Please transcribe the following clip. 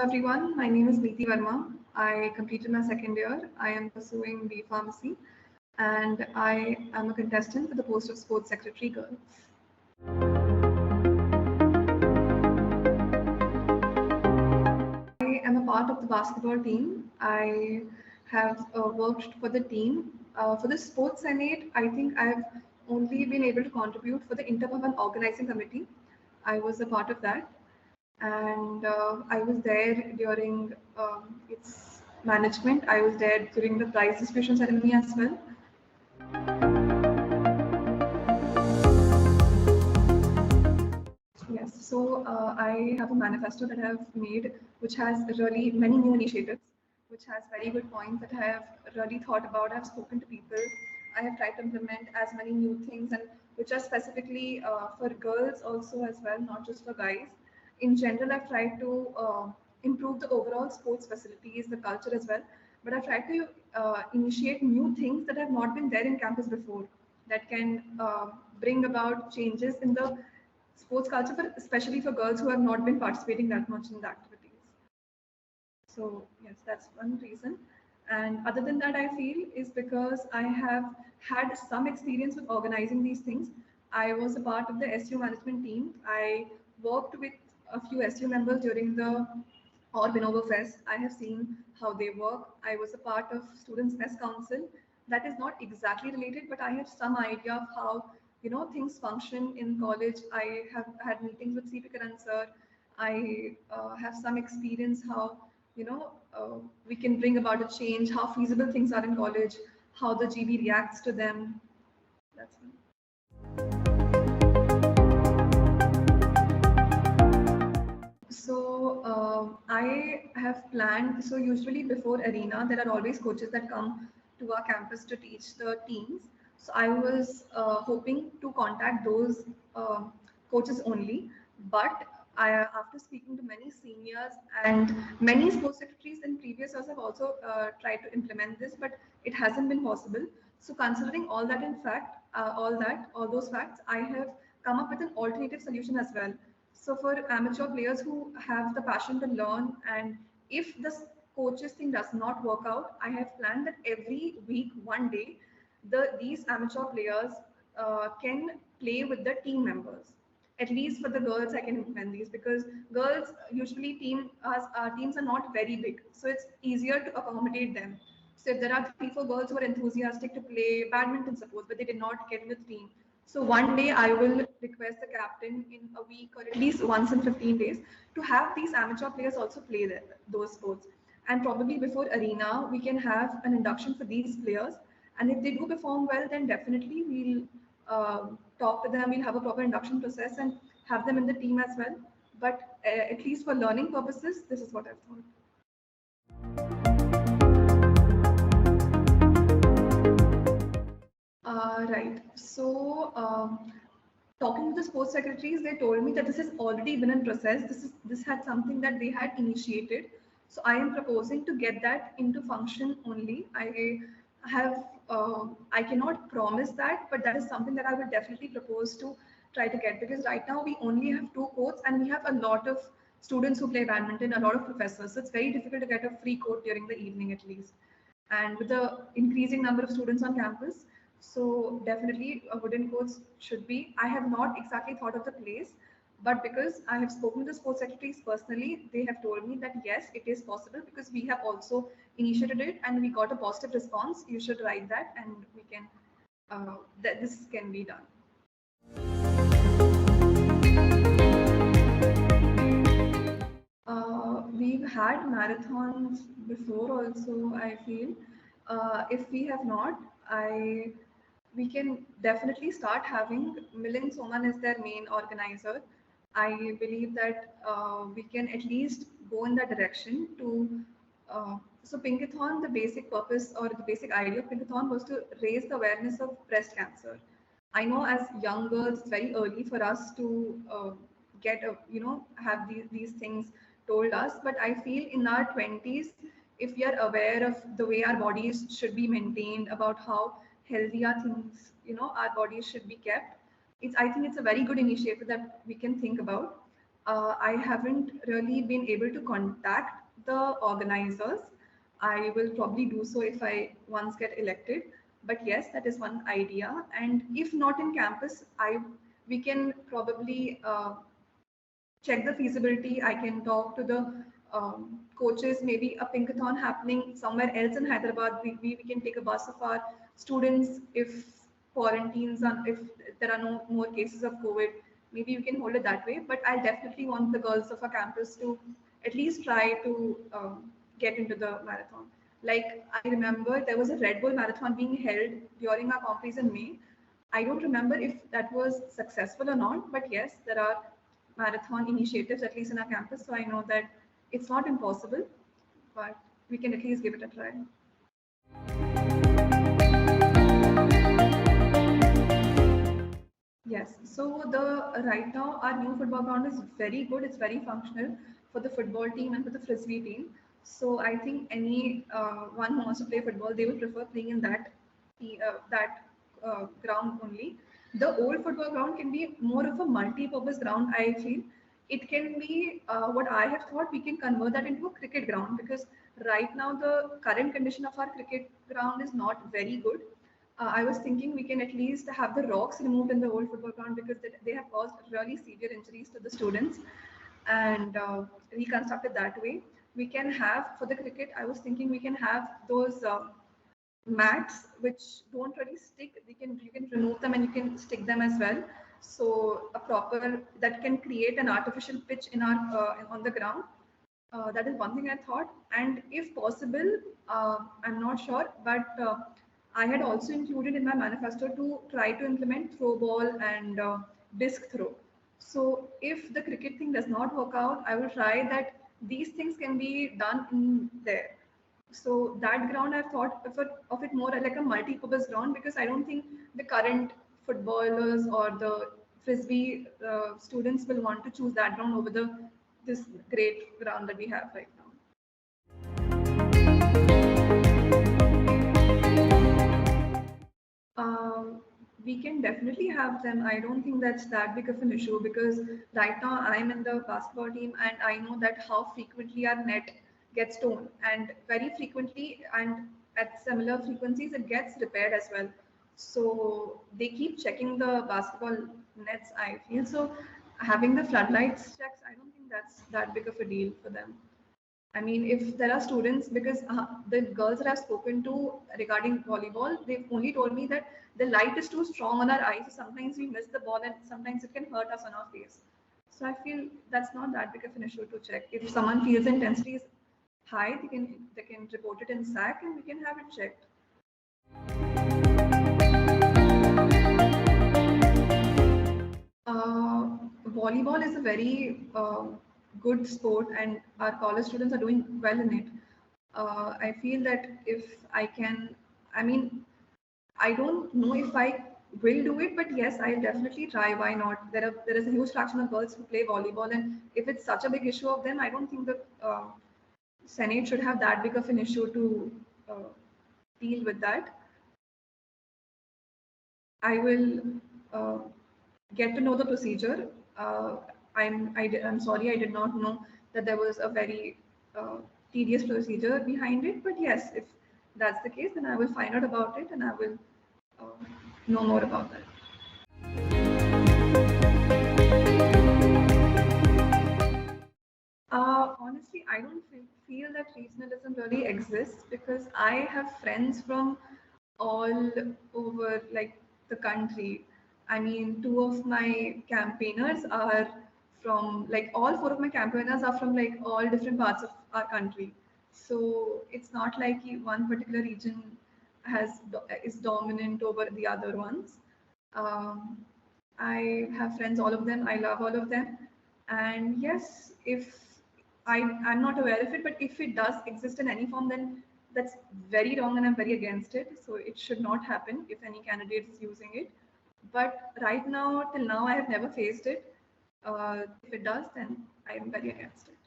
everyone, my name is Neeti Verma. I completed my second year. I am pursuing B Pharmacy and I am a contestant for the post of Sports Secretary Girls. I am a part of the basketball team. I have worked for the team. For the Sports Senate, I think I've only been able to contribute for the Interwomen Organizing Committee. I was a part of that. And I was there during its management. I was there during the prize distribution ceremony as well. Yes, so I have a manifesto that I have made, which has really many new initiatives, which has very good points that I have really thought about. I've spoken to people. I have tried to implement as many new things, and which are specifically for girls also as well, not just for guys. In general, I've tried to improve the overall sports facilities, the culture as well. But I've tried to initiate new things that have not been there in campus before, that can bring about changes in the sports culture, but especially for girls who have not been participating that much in the activities. So yes, that's one reason. And other than that, I feel is because I have had some experience with organizing these things. I was a part of the SU management team. I worked with a few SU members during the Orbinovo Fest. I have seen how they work. I was a part of Students' Fest Council. That is not exactly related, but I have some idea of how things function in college. I have had meetings with CP Karan sir. I have some experience how we can bring about a change, how feasible things are in college, how the GB reacts to them. That's it. So I have planned. So usually before arena, there are always coaches that come to our campus to teach the teams. So I was hoping to contact those coaches only. But after speaking to many seniors and many sports secretaries in previous years, have also tried to implement this, but it hasn't been possible. So considering all that, in fact, all those facts, I have come up with an alternative solution as well. So for amateur players who have the passion to learn, and if the coaches thing does not work out, I have planned that every week, one day, these amateur players can play with the team members. At least for the girls, I can implement these because girls usually teams are not very big, so it's easier to accommodate them. So if there are 3-4 girls who are enthusiastic to play badminton, suppose, but they did not get with team, so one day I will request the captain in a week or at least once in 15 days to have these amateur players also play those sports. And probably before arena, we can have an induction for these players. And if they do perform well, then definitely we'll talk to them. We'll have a proper induction process and have them in the team as well. But at least for learning purposes, this is what I've thought. Right. So, talking to the sports secretaries, they told me that this has already been in process. This had something that they had initiated. So I am proposing to get that into function only. I cannot promise that, but that is something that I will definitely propose to try to get, because right now we only have 2 courts and we have a lot of students who play badminton, a lot of professors. So it's very difficult to get a free court during the evening at least. And with the increasing number of students on campus, so definitely a wooden courts should be. I have not exactly thought of the place, but because I have spoken to the sports secretaries personally, they have told me that yes, it is possible because we have also initiated it and we got a positive response. You should write that and we can, that this can be done. We've had marathons before also, I feel. If we have not, we can definitely start having. Milind Soman is their main organizer. I believe that we can at least go in that direction to. So Pinkathon, the basic purpose or the basic idea of Pinkathon was to raise the awareness of breast cancer. I know as young girls, it's very early for us to have these things told us, but I feel in our 20s, if we are aware of the way our bodies should be maintained, about how healthy our things, our bodies should be kept, I think it's a very good initiative that we can think about. I haven't really been able to contact the organizers. I will probably do so if I once get elected. But yes, that is one idea. And if not in campus, I we can probably check the feasibility. I can talk to the coaches, maybe a pinkathon happening somewhere else in Hyderabad. We can take a bus of our students if quarantines and if there are no more cases of COVID. Maybe we can hold it that way. But I definitely want the girls of our campus to at least try to get into the marathon. Like I remember there was a Red Bull marathon being held during our conference in May. I don't remember if that was successful or not, but yes, there are marathon initiatives, at least in our campus. So I know that it's not impossible, but we can at least give it a try. Yes. So the right now our new football ground is very good. It's very functional for the football team and for the frisbee team. So I think any one who wants to play football, they will prefer playing in that ground only. The old football ground can be more of a multi-purpose ground. I feel it can be what I have thought. We can convert that into a cricket ground because right now the current condition of our cricket ground is not very good. I was thinking we can at least have the rocks removed in the old football ground because they have caused really severe injuries to the students and reconstructed that way. We can have for the cricket, I was thinking we can have those mats which don't really stick. You can remove them and you can stick them as well. So a proper that can create an artificial pitch in our on the ground. That is one thing I thought. And if possible, I'm not sure, but I had also included in my manifesto to try to implement throw ball and disc throw. So if the cricket thing does not work out, I will try that these things can be done in there. So that ground I've thought of it more like a multi-purpose ground because I don't think the current footballers or the frisbee students will want to choose that ground over the this great ground that we have right now. We can definitely have them. I don't think that's that big of an issue because right now I'm in the basketball team and I know that how frequently our net gets torn and very frequently and at similar frequencies it gets repaired as well. So they keep checking the basketball nets, I feel. So having the floodlights checks, I don't think that's that big of a deal for them. I mean, if there are students, because the girls that I've spoken to regarding volleyball, they've only told me that the light is too strong on our eyes. So sometimes we miss the ball and sometimes it can hurt us on our face. So I feel that's not that big of an issue to check. If someone feels the intensity is high, they can report it in SAC and we can have it checked. Volleyball is a very good sport, and our college students are doing well in it. I feel that if I can, I mean, I don't know if I will do it, but yes, I'll definitely try. Why not? There is a huge fraction of girls who play volleyball, and if it's such a big issue of them, I don't think the Senate should have that big of an issue to uh, deal with that. I will uh, get to know the procedure. I'm sorry I did not know that there was a very tedious procedure behind it. But yes, if that's the case, then I will find out about it and I will uh, know more about that. Honestly, I don't feel that regionalism really exists because I have friends from all over like the country. I mean, two of my campaigners are from like all four of my campaigners are from like all different parts of our country. So it's not like one particular region is dominant over the other ones. Um, I have friends, all of them. I love all of them. And yes, if I'm not aware of it, but if it does exist in any form, then that's very wrong and I'm very against it. So it should not happen if any candidate is using it. But right now, till now, I have never faced it. If it does, then I am very against it.